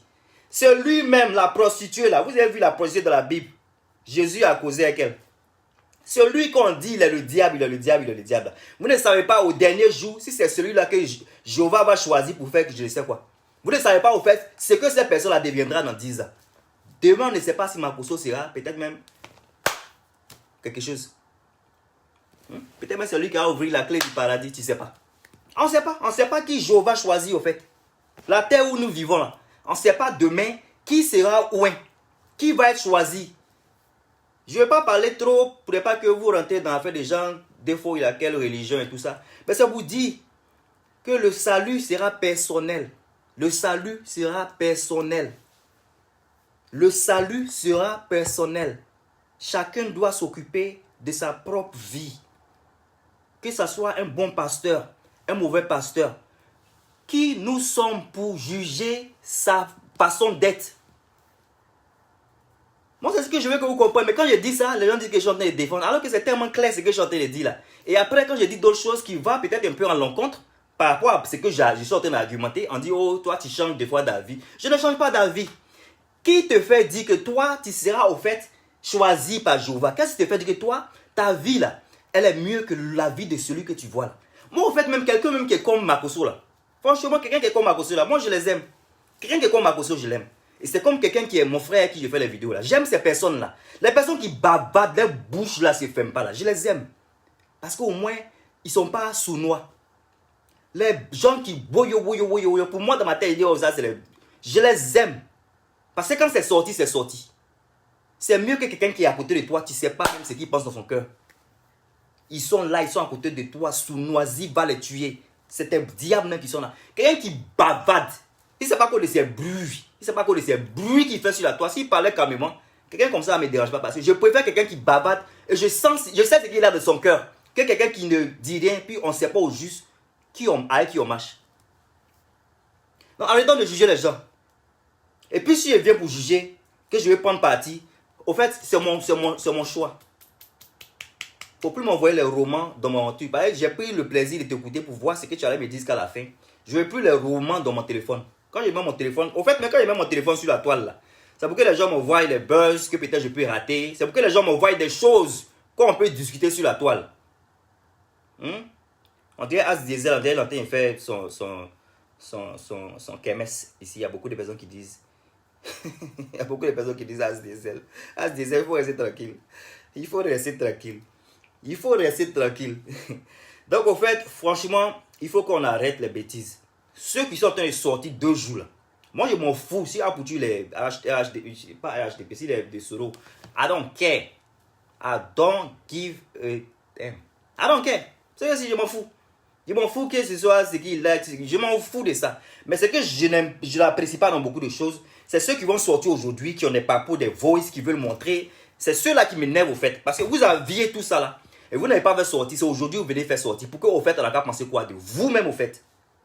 C'est lui-même, la prostituée là. Vous avez vu la prostituée dans la Bible. Jésus a causé avec elle. Celui qu'on dit, il est le diable, il est le diable, il est le diable. Vous ne savez pas au dernier jour si c'est celui-là que Jéhovah va choisir pour faire que je ne sais quoi. Vous ne savez pas au fait ce que cette personne-là deviendra dans 10 ans. Demain, on ne sait pas si Makosso sera peut-être même quelque chose. Peut-être même celui qui a ouvert la clé du paradis, tu ne sais pas. On ne sait pas. On ne sait pas qui Jéhovah choisit au fait. La terre où nous vivons là. On ne sait pas demain qui sera où. Qui va être choisi. Je ne vais pas parler trop pour ne pas que vous rentrez dans l'affaire des gens défaut il a quelle religion et tout ça. Mais ça vous dit que le salut sera personnel. Le salut sera personnel. Le salut sera personnel. Chacun doit s'occuper de sa propre vie. Que ce soit un bon pasteur, un mauvais pasteur. Qui nous sommes pour juger sa façon d'être? Moi, c'est ce que je veux que vous compreniez. Mais quand je dis ça, les gens disent que je suis en train de défendre. Alors que c'est tellement clair ce que je suis en train de dire là. Et après, quand je dis d'autres choses qui vont peut-être un peu en l'encontre, par rapport à ce que je suis en train d'argumenter, on dit, oh, toi, tu changes des fois d'avis. Je ne change pas d'avis. Qui te fait dire que toi, tu seras au fait choisi par Jéhovah? Qu'est-ce qui te fait dire que toi, ta vie là, elle est mieux que la vie de celui que tu vois là? Moi, au fait, même quelqu'un même qui est comme Makosso là. Franchement, quelqu'un qui est comme Makosso là, moi je les aime. Quelqu'un qui est comme Makosso, je l'aime. Et c'est comme quelqu'un qui est mon frère qui je fais les vidéos là. J'aime ces personnes là. Les personnes qui bavardent, les bouches là, se ferment pas là. Je les aime. Parce qu'au moins, ils sont pas sournois. Les gens qui boyo, pour moi dans ma tête, ils disent, oh, ça, c'est les... Je les aime. Parce que quand c'est sorti, c'est sorti. C'est mieux que quelqu'un qui est à côté de toi, tu ne sais pas même ce qu'il pense dans son cœur. Ils sont là, ils sont à côté de toi, sournoisis, va les tuer. C'est des diables même qui sont là. Quelqu'un qui bavarde, il ne sait pas quoi de ces bruits. Il ne sait pas quoi de ces bruits qu'il fait sur la toile. S'il parlait calmement, quelqu'un comme ça ne me dérange pas. Parce que je préfère quelqu'un qui bavarde et je sais ce qu'il a de son cœur. Que quelqu'un qui ne dit rien, puis on ne sait pas au juste avec qui on marche. Donc arrêtons de juger les gens. Et puis si je viens pour juger, que je vais prendre parti, au fait, c'est mon choix. Il ne faut plus m'envoyer les romans dans mon truc. J'ai pris le plaisir de t'écouter pour voir ce que tu allais me dire jusqu'à la fin. Je ne veux plus les romans dans mon téléphone. Quand je mets mon téléphone, au fait, mais quand je mets mon téléphone sur la toile là, c'est pour que les gens m'envoient les buzz que peut-être je peux rater. C'est pour que les gens m'envoient des choses qu'on peut discuter sur la toile. On dirait As Diesel, on dirait l'antenne fait son KMS. Ici, il y a beaucoup de personnes qui disent. Il y a beaucoup de personnes qui disent As Diesel. As Diesel, il faut rester tranquille. Il faut rester tranquille. Il faut rester tranquille. Donc, au fait, franchement, il faut qu'on arrête les bêtises. Ceux qui sont en train de sortir 2 jours là. Moi, je m'en fous. Si Apoutu les HDP, pas HDP, si les Soro. I don't care. I don't give a damn. I don't care. C'est si je m'en fous. Je m'en fous que ce soit ce qu'il a. Je m'en fous de ça. Mais ce que je n'apprécie pas dans beaucoup de choses, c'est ceux qui vont sortir aujourd'hui, qui ont des papous, des voices, qui veulent montrer. C'est ceux-là qui m'énervent au fait. Parce que vous aviez tout ça là. Et vous n'avez pas fait sortir. C'est aujourd'hui que vous venez faire sortir. Pour que au fait, on n'a qu'à penser quoi de vous-même au fait.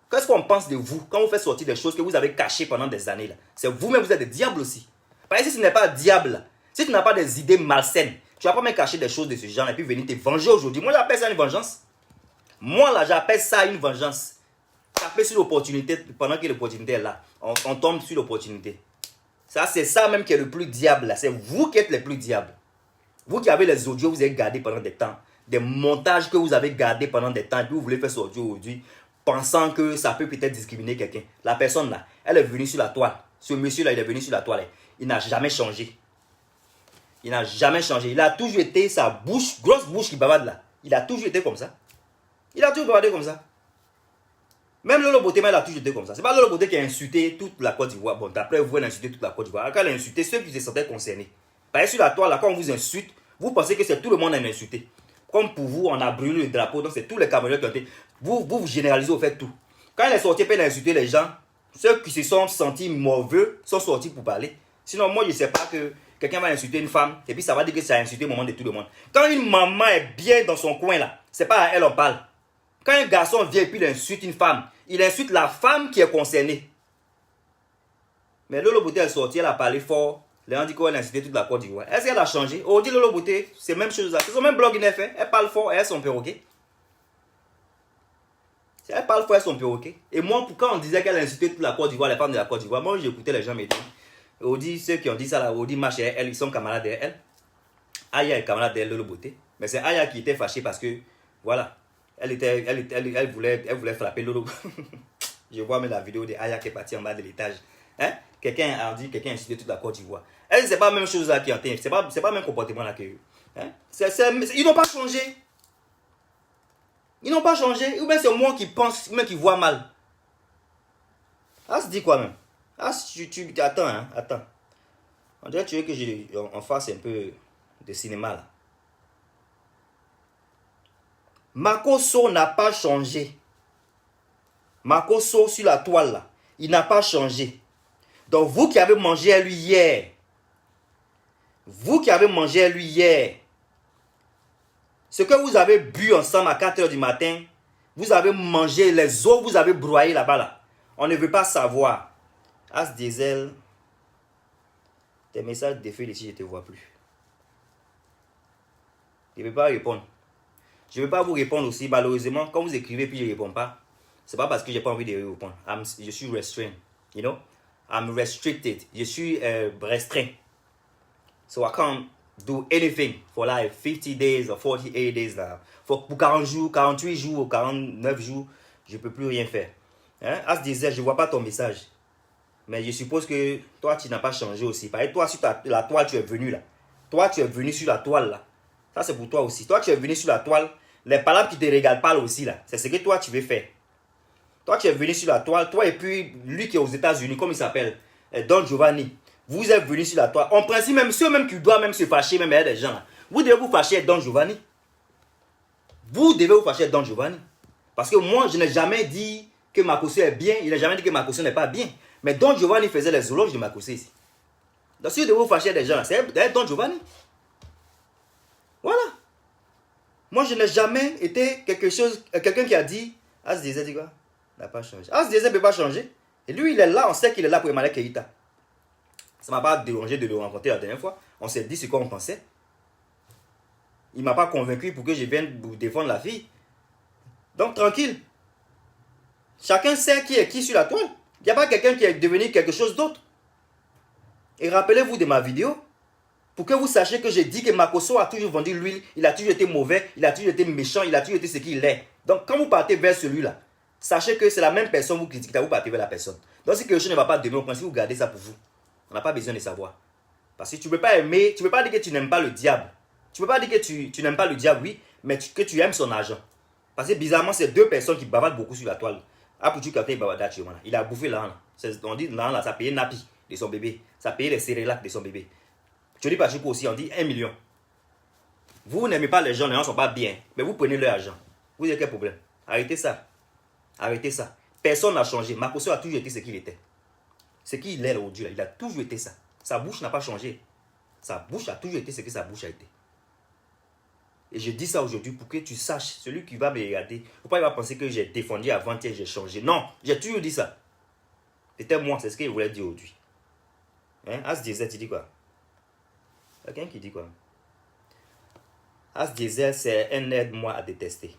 Qu'est-ce qu'on pense de vous quand vous faites sortir des choses que vous avez cachées pendant des années là? C'est vous-même, vous êtes des diables aussi. Parce que si ce n'est pas un diable, si tu n'as pas des idées malsaines, tu vas pas même cacher des choses de ce genre et puis venir te venger aujourd'hui. Moi, j'appelle ça une vengeance. Moi, là, j'appelle ça une vengeance. Taper sur l'opportunité pendant que l'opportunité est là. On tombe sur l'opportunité. Ça, c'est ça même qui est le plus diable. C'est vous qui êtes les plus diables. Vous qui avez les audios, vous avez gardé pendant des temps. Des montages que vous avez gardés pendant des temps et puis vous voulez faire sortir aujourd'hui, pensant que ça peut peut-être discriminer quelqu'un. La personne là, elle est venue sur la toile. Ce monsieur là, il est venu sur la toile. Il n'a jamais changé. Il n'a jamais changé. Il a toujours été sa bouche, grosse bouche qui bavarde là. Il a toujours été comme ça. Il a toujours bavardé comme ça. Même Lolo Boté, il a toujours été comme ça. C'est pas Lolo Boté qui a insulté toute la Côte d'Ivoire. Bon, d'après vous, elle a insulté toute la Côte d'Ivoire. Quand elle a insulté ceux qui se sentaient concernés. Par exemple, sur la toile là, quand on vous insulte, vous pensez que c'est tout le monde à insulter. Comme pour vous, on a brûlé le drapeau, donc c'est tous les Camerounais qui ont été. Vous généralisez au fait tout. Quand elle est sortie, elle a insulté les gens. Ceux qui se sont sentis mauvais sont sortis pour parler. Sinon, moi, je ne sais pas que quelqu'un va insulter une femme et puis ça va dire que ça a insulté au moment de tout le monde. Quand une maman est bien dans son coin là, c'est pas à elle on parle. Quand un garçon vient et puis il insulte une femme, il insulte la femme qui est concernée. Mais Lolo Boté est sortie, elle a parlé fort. Les gens disent qu'elle a insulté toute la Côte d'Ivoire. Est-ce qu'elle a changé? On dit Lolo Boté, c'est la même chose là. C'est son même blog qu'il a fait. Elle parle fort et elle son perroquet. Elle parle fort et son perroquet. Et moi, quand on disait qu'elle a insulté toute la Côte d'Ivoire, les femmes de la Côte d'Ivoire, moi j'écoutais les gens me dire. On dit ceux qui ont dit ça là, on dit marche elle, ils sont camarades d'elle. Aya est camarade d'elle, Lolo Boté. Mais c'est Aya qui était fâchée parce que, voilà, elle voulait frapper Lolo. Je vois même la vidéo de Aya qui est partie en bas de l'étage. Hein? Quelqu'un a dit, quelqu'un a insulté toute la Côte d'Ivoire. Elle, c'est pas la même chose là qui ont été. C'est pas le même comportement là que eux. Hein? Ils n'ont pas changé. Ils n'ont pas changé. Ou bien c'est moi qui pense, même qui vois mal. Ah, se dit quoi même? Ah, attends, hein, attends. On dirait que tu veux que on fasse un peu de cinéma là. Makoso n'a pas changé. Makoso sur la toile là, il n'a pas changé. Donc vous qui avez mangé à lui hier, ce que vous avez bu ensemble à 4 h du matin, vous avez mangé les os, vous avez broyé là-bas là. On ne veut pas savoir. As Diesel, tes messages défilent ici, je ne te vois plus. Je ne vais pas répondre. Je ne vais pas vous répondre aussi. Malheureusement, quand vous écrivez puis je ne réponds pas, ce n'est pas parce que je n'ai pas envie de répondre. Je suis restrained. You know? I'm restricted. Je suis restreint. So I can't do anything for like 50 days or 48 days. Là. Pour 40 jours, 48 jours ou 49 jours, je ne peux plus rien faire. Hein? As disait, je ne vois pas ton message. Mais je suppose que toi, tu n'as pas changé aussi. Pareil, toi, sur la toile, tu es venu là. Toi, tu es venu sur la toile là. Ça, c'est pour toi aussi. Toi, tu es venu sur la toile. Les palabres qui te regardent parlent aussi là. C'est ce que toi, tu veux faire. Toi, tu es venu sur la toile. Toi et puis, lui qui est aux États-Unis, comme il s'appelle, Don Giovanni. Vous êtes venu sur la toile. En principe, même ceux même qui doivent même se fâcher, même il y a des gens là. Vous devez vous fâcher avec Don Giovanni. Vous devez vous fâcher avec Don Giovanni. Parce que moi, je n'ai jamais dit que Makoso est bien. Il n'a jamais dit que Makoso n'est pas bien. Mais Don Giovanni faisait les éloges de Makoso ici. Donc si vous devez vous fâcher avec des gens là, c'est Don Giovanni. Voilà. Moi, je n'ai jamais été quelqu'un qui a dit, As Diesel dit quoi? N'a pas changé. As Diesel ne peut pas changer. Et lui, il est là, on sait qu'il est là pour Emmanuel Keïta. Ça ne m'a pas dérangé de le rencontrer la dernière fois. On s'est dit ce qu'on pensait. Il ne m'a pas convaincu pour que je vienne vous défendre la fille. Donc, tranquille. Chacun sait qui est qui sur la toile. Il n'y a pas quelqu'un qui est devenu quelque chose d'autre. Et rappelez-vous de ma vidéo. Pour que vous sachiez que j'ai dit que Makoso a toujours vendu l'huile. Il a toujours été mauvais. Il a toujours été méchant. Il a toujours été ce qu'il est. Donc, quand vous partez vers celui-là, sachez que c'est la même personne vous critiquez. Vous partez vers la personne. Donc, si quelque chose ne va pas demain, au principe, vous gardez ça pour vous. On n'a pas besoin de savoir. Parce que tu ne peux pas aimer, tu ne peux pas dire que tu n'aimes pas le diable. Tu ne peux pas dire que tu n'aimes pas le diable, oui, mais que tu aimes son argent. Parce que bizarrement, c'est deux personnes qui bavardent beaucoup sur la toile. Il a bouffé l'argent. On dit l'argent, ça payait Napi de son bébé. Ça payait les céréales de son bébé. Tu dis pas aussi, on dit 1 million. Vous n'aimez pas les gens ne sont pas bien. Mais vous prenez leur argent. Vous avez quel problème? Arrêtez ça. Arrêtez ça. Personne n'a changé. Makoso a toujours été ce qu'il était. Ce qu'il est aujourd'hui, il a toujours été ça. Sa bouche n'a pas changé. Sa bouche a toujours été ce que sa bouche a été. Et je dis ça aujourd'hui pour que tu saches, celui qui va me regarder, il ne faut pas penser que j'ai défendu avant-hier, j'ai changé. Non, j'ai toujours dit ça. C'était moi, c'est ce qu'il voulait dire aujourd'hui. Hein? As Diesel, tu dis quoi? Quelqu'un qui dit quoi? As Diesel, c'est un aide-moi à détester.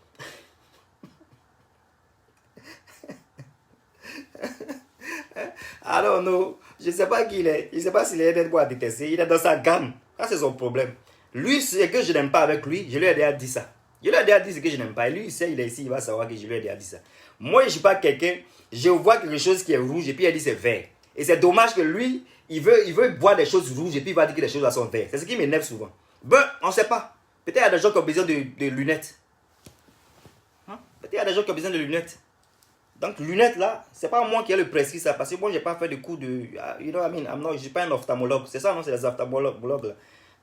Alors non, je ne sais pas qui il est. Je ne sais pas s'il est aide-moi à détester. Il est dans sa gamme. Ça, c'est son problème. Lui, ce que je n'aime pas avec lui, je lui ai déjà dit ça. Je lui ai déjà dit ce que je n'aime pas. Et lui, il sait, il est ici, il va savoir que je lui ai déjà dit ça. Moi, je ne suis pas quelqu'un, je vois quelque chose qui est rouge et puis il dit c'est vert. Et c'est dommage que lui, il veut voir des choses rouges et puis il va dire que les choses là sont vertes. C'est ce qui m'énerve souvent. Ben, on ne sait pas. Peut-être il y a des gens qui ont besoin de lunettes. Hein? Peut-être il y a des gens qui ont besoin de lunettes. Donc, lunettes là, c'est pas moi qui ai le prescrit ça. Parce que moi, je n'ai pas fait de cours de. You know what I mean? Je ne suis pas un ophtalmologue. C'est ça, non? C'est les ophtalmologues là.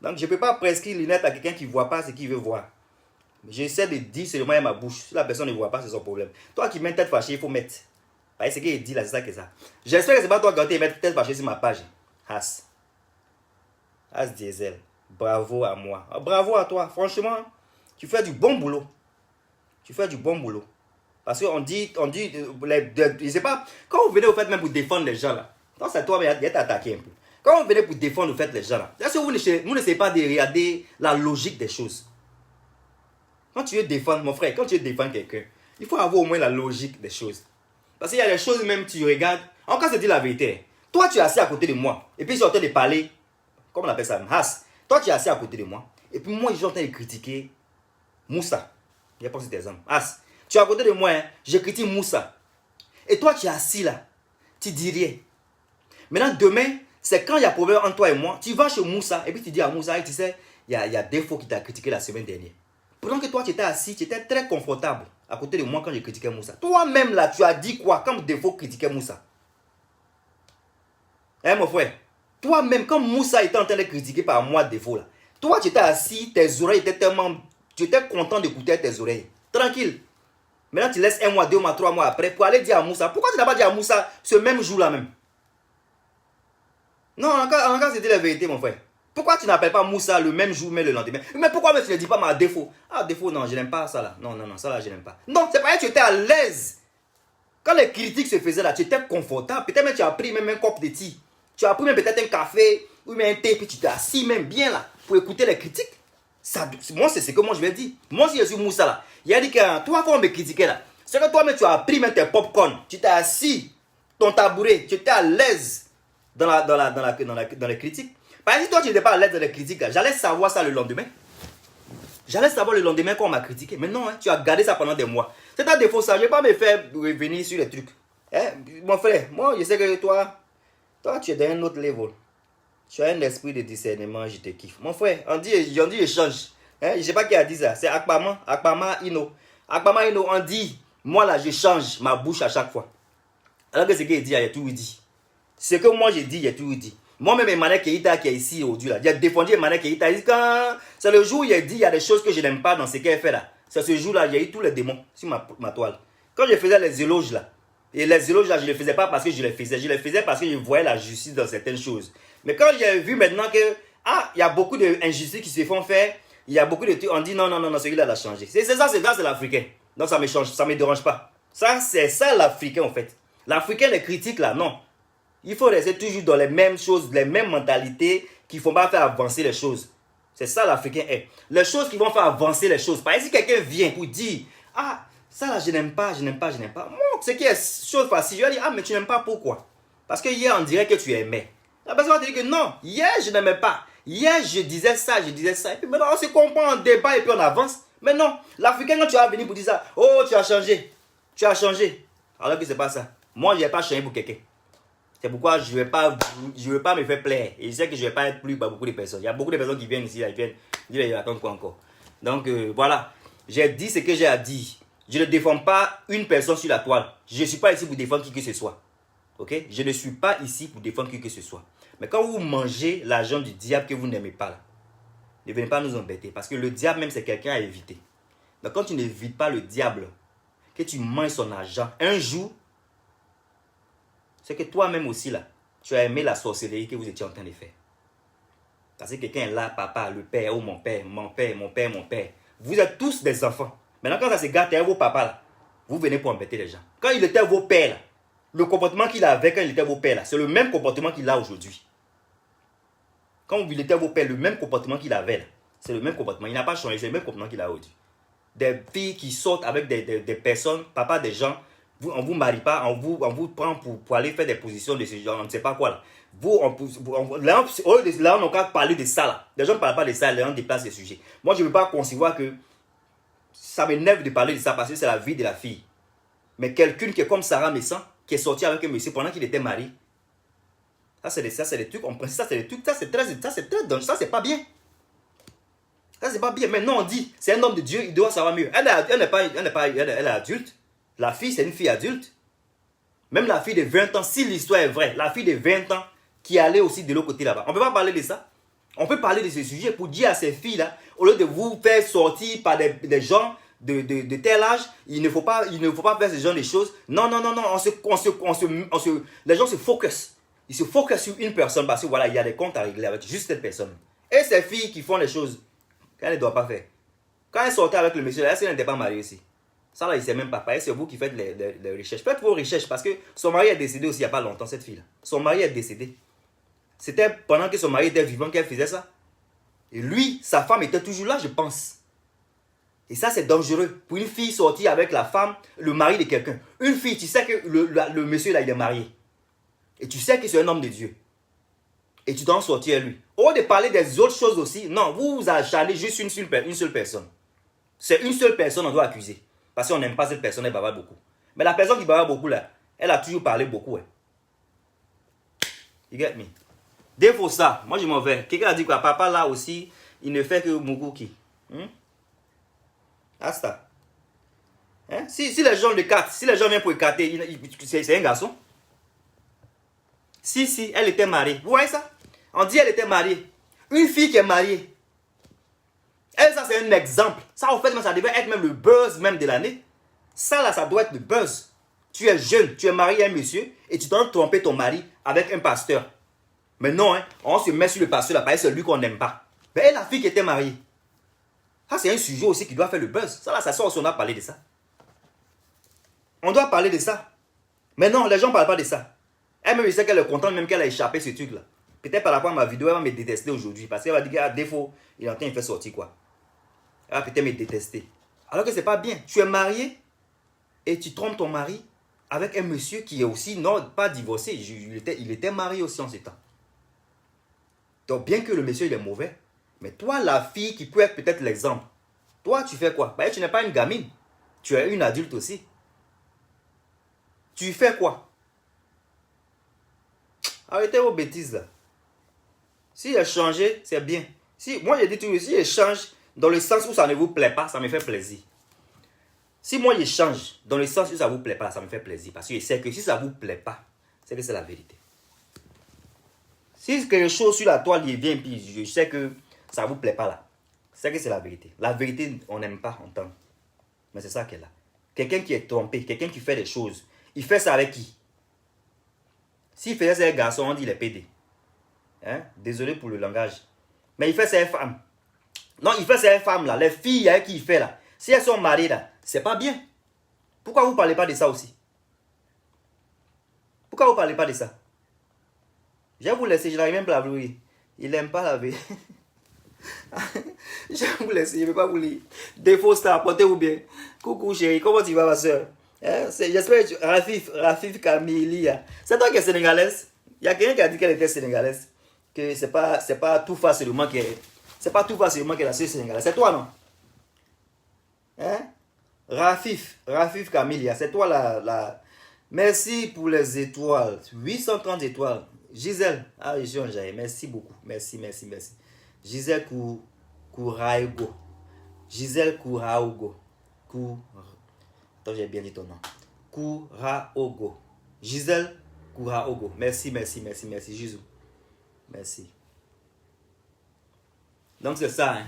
Donc, je ne peux pas prescrire lunettes à quelqu'un qui ne voit pas ce qu'il veut voir. J'essaie de dire seulement à ma bouche. Si la personne ne voit pas, c'est son problème. Toi qui mets une tête fâchée, il faut mettre. Parce que ce qu'il dit là, c'est ça que ça. J'espère que ce n'est pas toi qui as mettre tête fâchée sur ma page. As Diesel. Bravo à moi. Bravo à toi. Franchement, tu fais du bon boulot. Tu fais du bon boulot. Parce qu'on dit, je sais pas, quand vous venez au fait même pour défendre les gens là, quand c'est toi, il y a attaqué un peu. Quand vous venez pour défendre au fait les gens là, est-ce que vous n'essayez pas de regarder la logique des choses? Quand tu veux défendre, mon frère, quand tu veux défendre quelqu'un, il faut avoir au moins la logique des choses. Parce qu'il y a des choses même, tu regardes, en cas de dire la vérité, toi tu es assis à côté de moi, et puis je suis en train de parler, comment on appelle ça, Has, toi tu es assis à côté de moi, et puis moi je suis en train de critiquer Moussa. Il n'y a pas cet exemple. Has, tu es à côté de moi, hein, je critique Moussa. Et toi tu es assis là, tu dis rien. Maintenant demain, c'est quand il y a problème entre toi et moi, tu vas chez Moussa, et puis tu dis à Moussa, tu sais, il y a des fois qui t'a critiqué la semaine dernière. Pendant que toi tu étais assis, tu étais très confortable à côté de moi quand je critiquais Moussa. Toi-même là, tu as dit quoi quand Défaut critiquait Moussa? Hein mon frère? Toi-même, quand Moussa était en train de critiquer par moi Défaut là, toi tu étais assis, tes oreilles étaient tellement... Tu étais content d'écouter tes oreilles. Tranquille. Maintenant, tu laisses 1 mois, 2 mois, 3 mois après pour aller dire à Moussa. Pourquoi tu n'as pas dit à Moussa ce même jour-là même? Non, encore c'était la vérité, mon frère. Pourquoi tu n'appelles pas Moussa le même jour, mais le lendemain? Mais pourquoi tu ne dis pas ma défaut? Ah, défaut, non, je n'aime pas ça là. Non, ça là, je n'aime pas. Non, c'est pas que tu étais à l'aise. Quand les critiques se faisaient là, tu étais confortable. Peut-être même tu as pris même un cop de thé. Tu as pris même peut-être un café ou même un thé, puis tu t'es assis même bien là pour écouter les critiques. Ça, moi, c'est ce que moi je vais dire. Moi, si je suis Moussa là, il a dit que toi, quand on me critiquait là, c'est que toi-même tu as pris même tes popcorn. Tu t'es assis, ton tabouret, tu étais à l'aise dans les critiques. Parce que si toi tu n'étais pas à l'aise dans les critiques, j'allais savoir ça le lendemain. J'allais savoir le lendemain quand on m'a critiqué. Mais non, hein, tu as gardé ça pendant des mois. C'est un défaut ça. Je ne vais pas me faire revenir sur les trucs. Hein? Mon frère, moi je sais que toi tu es dans un autre level. Tu as un esprit de discernement, je te kiffe. Mon frère, on dit échange. Hein? Je ne sais pas qui a dit ça. C'est Akpama Ino. Akpama Ino, on dit, moi là je change ma bouche à chaque fois. Alors que ce qu'il dit, il a tout dit. Ce que moi j'ai dit, il a tout dit. Moi-même, Emmanuel Keïta qui est ici aujourd'hui, là, il a défendu Emmanuel Keïta. C'est le jour où il a dit il y a des choses que je n'aime pas dans ce qu'elle fait là. C'est ce jour-là, il y a eu tous les démons sur ma toile. Quand je faisais les éloges là, et les éloges là, je ne les faisais pas parce que je les faisais parce que je voyais la justice dans certaines choses. Mais quand j'ai vu maintenant que, il y a beaucoup d'injustices qui se font faire, il y a beaucoup de trucs, on dit non, celui-là a changé. C'est ça, c'est l'Africain. Donc ça me change, ça ne me dérange pas. Ça, c'est ça l'Africain en fait. L'Africain, les critiques là, non. Il faut rester toujours dans les mêmes choses, les mêmes mentalités qui ne font pas faire avancer les choses. C'est ça l'Africain est. Les choses qui vont faire avancer les choses. Par exemple, si quelqu'un vient pour dire, ça là, je n'aime pas. Moi, ce qui est chose facile, je vais dire, mais tu n'aimes pas pourquoi? Parce que hier, on dirait que tu aimais. La personne va te dire que non, hier, je n'aimais pas. Hier, je disais ça. Et puis maintenant, on se comprend, on débat et puis on avance. Mais non, l'Africain, quand tu vas venir pour dire ça, oh, tu as changé. Alors que ce n'est pas ça. Moi, je n'ai pas changé pour quelqu'un. C'est pourquoi je ne vais pas me faire plaire. Et je sais que je ne vais pas être plu par beaucoup de personnes. Il y a beaucoup de personnes qui viennent ici, là, ils viennent dire, attends quoi encore. Donc voilà, j'ai dit ce que j'ai à dire. Je ne défends pas une personne sur la toile. Je ne suis pas ici pour défendre qui que ce soit. Ok? Je ne suis pas ici pour défendre qui que ce soit. Mais quand vous mangez l'argent du diable que vous n'aimez pas, là, ne venez pas nous embêter. Parce que le diable même, c'est quelqu'un à éviter. Donc quand tu n'évites pas le diable, que tu manges son argent, un jour, c'est que toi-même aussi, là, tu as aimé la sorcellerie que vous étiez en train de faire. Parce que quelqu'un est là, papa, le père, ou mon père. Vous êtes tous des enfants. Maintenant, quand ça se gâte, vos papas, là, vous venez pour embêter les gens. Quand il était vos pères, là, le comportement qu'il avait quand il était vos pères, là, c'est le même comportement qu'il a aujourd'hui. Quand il était vos pères, le même comportement qu'il avait, là, c'est le même comportement. Il n'a pas changé, c'est le même comportement qu'il a aujourd'hui. Des filles qui sortent avec des personnes, papa, des gens, on ne vous marie pas, on vous prend pour aller faire des positions de ce genre, on ne sait pas quoi là. Là, on n'a qu'à parler de ça là. Les gens ne parlent pas de ça, les gens déplacent les sujets. Moi, je ne veux pas concevoir que ça m'énerve de parler de ça parce que c'est la vie de la fille. Mais quelqu'un qui est comme Sarah Messan, qui est sorti avec un monsieur pendant qu'il était marié, ça c'est des trucs, ça c'est très dangereux, ça c'est pas bien. Ça c'est pas bien. Maintenant on dit, c'est un homme de Dieu, il doit savoir mieux. Elle est adulte. La fille, c'est une fille adulte. Même la fille de 20 ans, si l'histoire est vraie, la fille de 20 ans qui allait aussi de l'autre côté là-bas. On ne peut pas parler de ça. On peut parler de ce sujet pour dire à ces filles-là, au lieu de vous faire sortir par des gens de tel âge, il ne faut pas faire ce genre de choses. Non. Les gens se focus. Ils se focus sur une personne parce que voilà, il y a des comptes à régler avec juste cette personne. Et ces filles qui font les choses qu'elles ne doivent pas faire. Quand elles sortaient avec le monsieur, là, elles n'étaient pas mariées aussi. Ça là, il ne sait même pas. C'est vous qui faites les recherches. Faites vos recherches parce que son mari est décédé aussi il n'y a pas longtemps, cette fille-là. Son mari est décédé. C'était pendant que son mari était vivant qu'elle faisait ça. Et lui, sa femme était toujours là, je pense. Et ça, c'est dangereux. Pour une fille sortir avec la femme, le mari de quelqu'un. Une fille, tu sais que le monsieur là, il est marié. Et tu sais que c'est un homme de Dieu. Et tu dois en sortir à lui. Au lieu de parler des autres choses aussi, non, vous acharnez juste une seule personne. C'est une seule personne qu'on doit accuser. Parce qu'on n'aime pas cette personne, elle bavarde beaucoup. Mais la personne qui bavarde beaucoup là, elle a toujours parlé beaucoup. You get me? Défaut ça, moi je m'en vais. Quelqu'un a dit quoi? Papa là aussi, il ne fait que Muguki. Asta. Hein? Si les gens le écartent, si les gens viennent pour écarter, c'est un garçon. Si, elle était mariée. Vous voyez ça? On dit elle était mariée. Une fille qui est mariée. Et ça, c'est un exemple. Ça, en fait, ça devait être même le buzz même de l'année. Ça, là, ça doit être le buzz. Tu es jeune, tu es marié à un monsieur et tu dois tromper ton mari avec un pasteur. Mais non, hein, on se met sur le pasteur là, parce que c'est lui qu'on n'aime pas. Mais la fille qui était mariée. Ça, c'est un sujet aussi qui doit faire le buzz. Ça, là, ça sort si on doit parler de ça. On doit parler de ça. Mais non, les gens ne parlent pas de ça. Elle-même, je sais qu'elle est contente même qu'elle a échappé ce truc-là. Peut-être par rapport à ma vidéo, elle va me détester aujourd'hui. Parce qu'elle va dire qu'à défaut, il est en train de faire sortir quoi. Elle va peut-être me détester. Alors que c'est pas bien. Tu es marié et tu trompes ton mari avec un monsieur qui est aussi, non, pas divorcé. Il était marié aussi en ce temps. Donc, bien que le monsieur, il est mauvais, mais toi, la fille qui peut être peut-être l'exemple, toi, tu fais quoi? Tu n'es pas une gamine. Tu es une adulte aussi. Tu fais quoi? Arrêtez vos bêtises là. Si elle changé, c'est bien. Si, moi, j'ai dit toujours, si elle change dans le sens où ça ne vous plaît pas, ça me fait plaisir. Si moi, je change dans le sens où ça ne vous plaît pas, ça me fait plaisir. Parce que je sais que si ça ne vous plaît pas, c'est que c'est la vérité. Si quelque chose sur la toile, il vient, puis je sais que ça ne vous plaît pas là, c'est que c'est la vérité. La vérité, on n'aime pas entendre. Mais c'est ça qu'elle a. Quelqu'un qui est trompé, quelqu'un qui fait des choses, il fait ça avec qui? S'il faisait ça avec un garçon, on dit il est pédé. Hein? Désolé pour le langage. Mais il fait ça avec femme. Non, il fait ça avec femme là. Les filles avec qui il fait là. Si elles sont mariées là, c'est pas bien. Pourquoi vous ne parlez pas de ça aussi? Pourquoi vous ne parlez pas de ça? Je vais vous laisser, je n'arrive même pas à vous lire. Il n'aime pas la vie. Je vais vous laisser, je ne vais pas vous lire. Défaut star, portez-vous bien. Coucou chérie, comment tu vas ma soeur? Hein? J'espère que Rafif Kamilia. C'est toi qui es sénégalaise? Il y a quelqu'un qui a dit qu'elle était sénégalaise. Que c'est pas tout facilement qu'elle est. C'est pas tout facilement qu'elle est la seule sénégalaise. C'est toi, non? Hein? Rafif Kamilia, c'est toi la. Merci pour les étoiles. 830 étoiles. Gisèle, ah, je suis en jaillet. Merci beaucoup. Merci. Gisèle Kouraogo. Gisèle Kouraogo. Attends, j'ai bien dit ton nom. Kouraogo. Gisèle Kouraogo. Merci, Jésus. Merci. Donc c'est ça,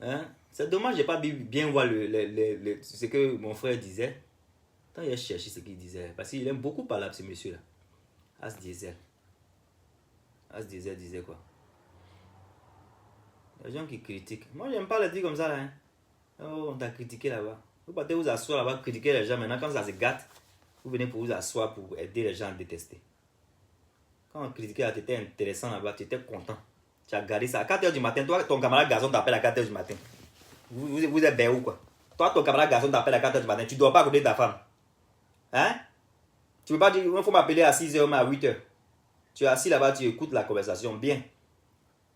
hein? C'est dommage, j'ai pas bien voir ce que mon frère disait. Quand il a cherché ce qu'il disait, parce qu'il aime beaucoup parler à ce monsieur-là. As Diesel disait quoi? Les gens qui critiquent. Moi, j'aime pas les dire comme ça, là. Hein? Oh, on t'a critiqué là-bas. Vous partez vous asseoir là-bas, critiquer les gens. Maintenant, quand ça se gâte, vous venez pour vous asseoir pour aider les gens à détester. Quand on critiquait là, tu étais intéressant là-bas, tu étais content. Tu as gardé ça. À 4h du matin, toi, ton camarade garçon t'appelle à 4h du matin. Vous êtes bien ou quoi? Toi, ton camarade garçon t'appelle à 4h du matin. Tu ne dois pas côté de ta femme. Hein? Tu ne peux pas dire, il faut m'appeler à 6h ou à 8h. Tu es assis là-bas, tu écoutes la conversation. Bien.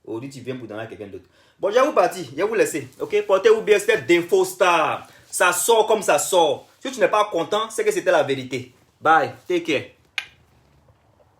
Aujourd'hui, tu viens pour donner à quelqu'un d'autre. Bon, je vais vous partir. Je vais vous laisser. Ok? Portez-vous bien, c'était Défaut Star. Ça sort comme ça sort. Si tu n'es pas content, c'est que c'était la vérité. Bye. Take care.